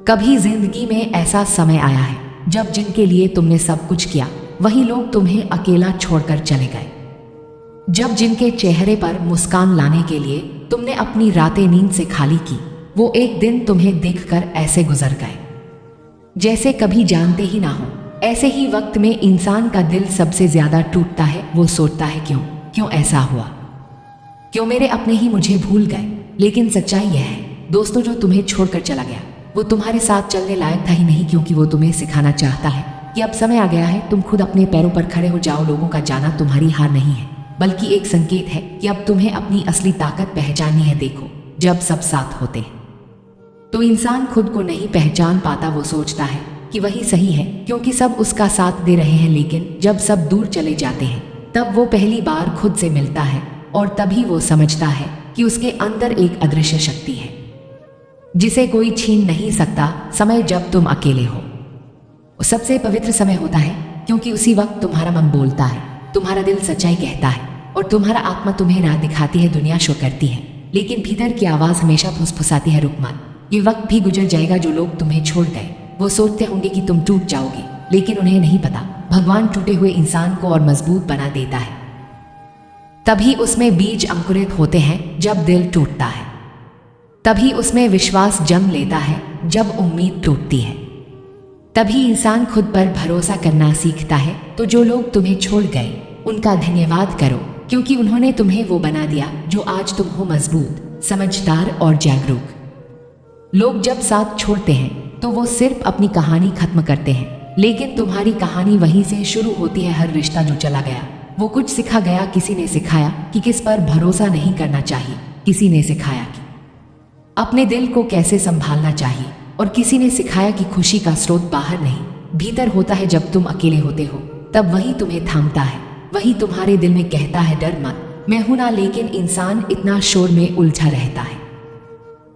कभी जिंदगी में ऐसा समय आया है जब जिनके लिए तुमने सब कुछ किया वही लोग तुम्हें अकेला छोड़कर चले गए। जब जिनके चेहरे पर मुस्कान लाने के लिए तुमने अपनी रातें नींद से खाली की, वो एक दिन तुम्हें देखकर ऐसे गुजर गए जैसे कभी जानते ही ना हो। ऐसे ही वक्त में इंसान का दिल सबसे ज्यादा टूटता है। वो सोचता है क्यों ऐसा हुआ, क्यों मेरे अपने ही मुझे भूल गए। लेकिन सच्चाई यह है दोस्तों, जो तुम्हें छोड़कर चला गया वो तुम्हारे साथ चलने लायक था ही नहीं, क्योंकि वो तुम्हें सिखाना चाहता है कि अब समय आ गया है तुम खुद अपने पैरों पर खड़े हो जाओ। लोगों का जाना तुम्हारी हार नहीं है, बल्कि एक संकेत है कि अब तुम्हें अपनी असली ताकत पहचाननी है। देखो, जब सब साथ होते हैं तो इंसान खुद को नहीं पहचान पाता। वो सोचता है कि वही सही है क्योंकि सब उसका साथ दे रहे हैं, लेकिन जब सब दूर चले जाते हैं तब वो पहली बार खुद से मिलता है और तभी वो समझता है कि उसके अंदर एक अदृश्य शक्ति है जिसे कोई छीन नहीं सकता। समय जब तुम अकेले हो वो सबसे पवित्र समय होता है, क्योंकि उसी वक्त तुम्हारा मन बोलता है, तुम्हारा दिल सच्चाई कहता है और तुम्हारा आत्मा तुम्हें राह दिखाती है। दुनिया शो करती है लेकिन भीतर की आवाज हमेशा फुसफुसाती है, रुक मत, ये वक्त भी गुजर जाएगा। जो लोग तुम्हें छोड़ गए वो सोचते होंगे कि तुम टूट जाओगे, लेकिन उन्हें नहीं पता भगवान टूटे हुए इंसान को और मजबूत बना देता है। तभी उसमें बीज अंकुरित होते हैं जब दिल टूटता है, तभी उसमें विश्वास जन्म लेता है जब उम्मीद टूटती है, तभी इंसान खुद पर भरोसा करना सीखता है। तो जो लोग तुम्हें छोड़ गए उनका धन्यवाद करो, क्योंकि उन्होंने तुम्हें वो बना दिया जो आज तुम हो, मजबूत, समझदार और जागरूक। लोग जब साथ छोड़ते हैं तो वो सिर्फ अपनी कहानी खत्म करते हैं, लेकिन तुम्हारी कहानी वहीं से शुरू होती है। हर रिश्ता जो चला गया वो कुछ सिखा गया। किसी ने सिखाया कि किस पर भरोसा नहीं करना चाहिए, किसी ने सिखाया कि अपने दिल को कैसे संभालना चाहिए, और किसी ने सिखाया कि खुशी का स्रोत बाहर नहीं भीतर होता है। जब तुम अकेले होते हो तब वही तुम्हें थामता है, वही तुम्हारे दिल में कहता है डर मत, मैं हूं ना। लेकिन इंसान इतना शोर में उलझा रहता है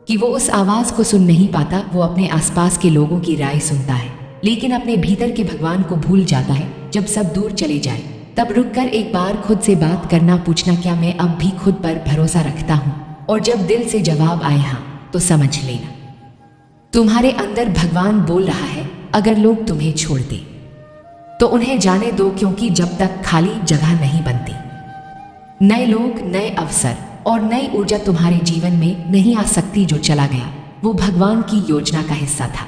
कि वो उस आवाज को सुन नहीं पाता। वो अपने आसपास के लोगों की राय सुनता है, लेकिन अपने भीतर के भगवान को भूल जाता है। जब सब दूर चले जाए तब रुककर एक बार खुद से बात करना, पूछना क्या मैं अब भी खुद पर भरोसा रखता हूँ। और जब दिल से जवाब आए हाँ, तो समझ लेना तुम्हारे अंदर भगवान बोल रहा है, अगर लोग तुम्हें छोड़ दे तो उन्हें जाने दो, क्योंकि जब तक खाली जगह नहीं बनती नए लोग, नए अवसर और नई ऊर्जा तुम्हारे जीवन में नहीं आ सकती। जो चला गया वो भगवान की योजना का हिस्सा था,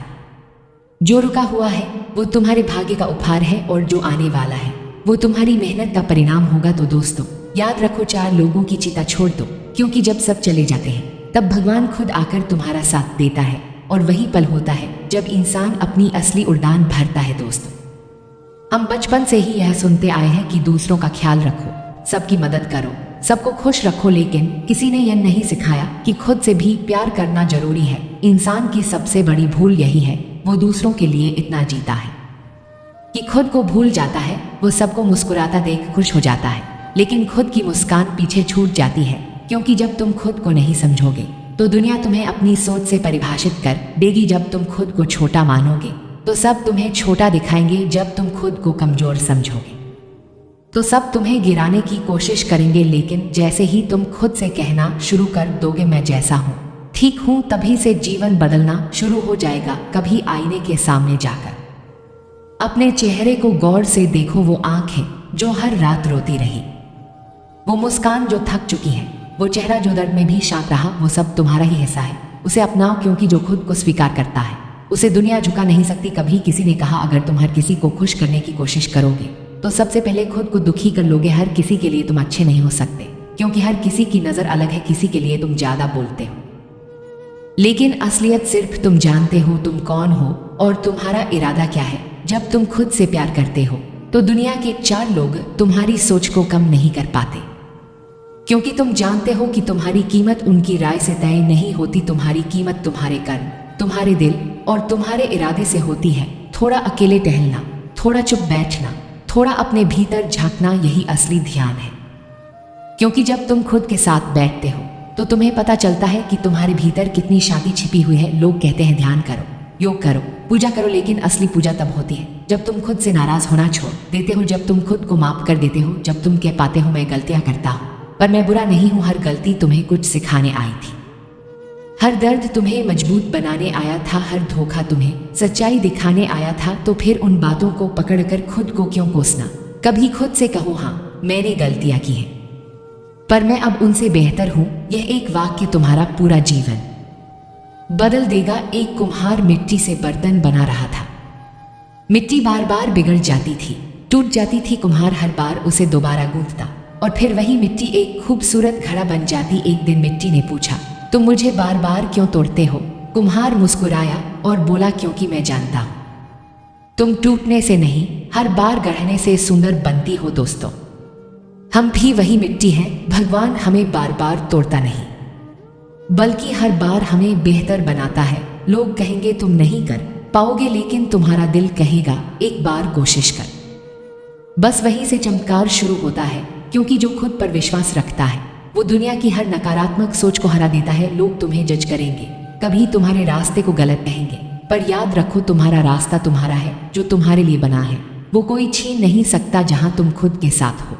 जो रुका हुआ है वो तुम्हारे भाग्य का उपहार है, और जो आने वाला है वो तुम्हारी मेहनत का परिणाम होगा। तो दोस्तों याद रखो, 4 लोगों की चिता छोड़ दो, क्योंकि जब सब चले जाते हैं तब भगवान खुद आकर तुम्हारा साथ देता है, और वही पल होता है जब इंसान अपनी असली उड़ान भरता है। दोस्तों हम बचपन से ही यह सुनते आए हैं कि दूसरों का ख्याल रखो, सबकी मदद करो, सबको खुश रखो, लेकिन किसी ने यह नहीं सिखाया कि खुद से भी प्यार करना जरूरी है। इंसान की सबसे बड़ी भूल यही है, वो दूसरों के लिए इतना जीता है कि खुद को भूल जाता है। वो सबको मुस्कुराता देख खुश हो जाता है, लेकिन खुद की मुस्कान पीछे छूट जाती है, क्योंकि जब तुम खुद को नहीं समझोगे तो दुनिया तुम्हें अपनी सोच से परिभाषित कर देगी। जब तुम खुद को छोटा मानोगे तो सब तुम्हें छोटा दिखाएंगे। जब तुम खुद को कमजोर समझोगे तो सब तुम्हें गिराने की कोशिश करेंगे, लेकिन जैसे ही तुम खुद से कहना शुरू कर दोगे मैं जैसा हूँ ठीक हूँ, तभी से जीवन बदलना शुरू हो जाएगा। कभी आईने के सामने जाकर अपने चेहरे को गौर से देखो, वो आंखें जो हर रात रोती रही, वो मुस्कान जो थक चुकी है, वो चेहरा जो दर्द में भी शांत रहा, वो सब तुम्हारा ही हिस्सा है। उसे अपनाओ, क्योंकि जो खुद को स्वीकार करता है उसे दुनिया झुका नहीं सकती। कभी किसी ने कहा, अगर तुम हर किसी को खुश करने की कोशिश करोगे तो सबसे पहले खुद को दुखी कर लोगे। हर किसी के लिए तुम अच्छे नहीं हो सकते, क्योंकि हर किसी की नजर अलग है। किसी के लिए तुम ज्यादा बोलते हो, लेकिन असलियत सिर्फ तुम जानते हो तुम कौन हो और तुम्हारा इरादा क्या है। जब तुम खुद से प्यार करते हो तो दुनिया के 4 लोग तुम्हारी सोच को कम नहीं कर पाते, क्योंकि तुम जानते हो कि तुम्हारी कीमत उनकी राय से तय नहीं होती। तुम्हारी कीमत तुम्हारे कर्म, तुम्हारे दिल और तुम्हारे इरादे से होती है। थोड़ा अकेले टहलना, थोड़ा चुप बैठना, थोड़ा अपने भीतर झांकना, यही असली ध्यान है। क्योंकि जब तुम खुद के साथ बैठते हो तो तुम्हें पता चलता है कि तुम्हारे भीतर कितनी शांति छिपी हुई है। लोग कहते हैं ध्यान करो, योग करो, पूजा करो, लेकिन असली पूजा तब होती है जब तुम खुद से नाराज होना छोड़ देते हो, जब तुम खुद को माफ कर देते हो, जब तुम कह पाते हो मैं गलतियां करता हूँ पर मैं बुरा नहीं हूँ, हर गलती तुम्हें कुछ सिखाने आई थी। हर दर्द तुम्हें मजबूत बनाने आया था, हर धोखा तुम्हें सच्चाई दिखाने आया था। तो फिर उन बातों को पकड़कर खुद को क्यों कोसना। कभी खुद से कहो, हाँ मैंने गलतियां की हैं, पर मैं अब उनसे बेहतर हूं। यह एक वाक्य तुम्हारा पूरा जीवन बदल देगा। एक कुम्हार मिट्टी से बर्तन बना रहा था। मिट्टी बार बार बिगड़ जाती थी, टूट जाती थी। कुम्हार हर बार उसे दोबारा गूंथता और फिर वही मिट्टी एक खूबसूरत घड़ा बन जाती। एक दिन मिट्टी ने पूछा, तुम मुझे बार बार क्यों तोड़ते हो? कुम्हार मुस्कुराया और बोला, क्योंकि मैं जानता हूं तुम टूटने से नहीं, हर बार गढ़ने से सुंदर बनती हो। दोस्तों, हम भी वही मिट्टी हैं। भगवान हमें बार बार तोड़ता नहीं, बल्कि हर बार हमें बेहतर बनाता है। लोग कहेंगे तुम नहीं कर पाओगे, लेकिन तुम्हारा दिल कहेगा एक बार कोशिश कर। बस वहीं से चमत्कार शुरू होता है, क्योंकि जो खुद पर विश्वास रखता है वो दुनिया की हर नकारात्मक सोच को हरा देता है। लोग तुम्हें जज करेंगे, कभी तुम्हारे रास्ते को गलत कहेंगे, पर याद रखो तुम्हारा रास्ता तुम्हारा है, जो तुम्हारे लिए बना है वो कोई छीन नहीं सकता। जहां तुम खुद के साथ हो,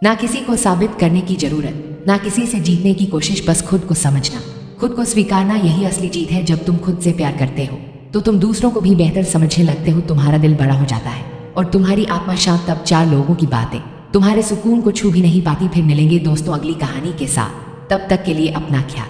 ना किसी को साबित करने की जरूरत, ना किसी से जीतने की कोशिश, बस खुद को समझना, खुद को स्वीकारना, यही असली जीत है। जब तुम खुद से प्यार करते हो तो तुम दूसरों को भी बेहतर समझने लगते हो। तुम्हारा दिल बड़ा हो जाता है और तुम्हारी आत्मा शांत। तब चार लोगों की बातें तुम्हारे सुकून को छू भी नहीं पाती। फिर मिलेंगे दोस्तों अगली कहानी के साथ, तब तक के लिए अपना ख्याल।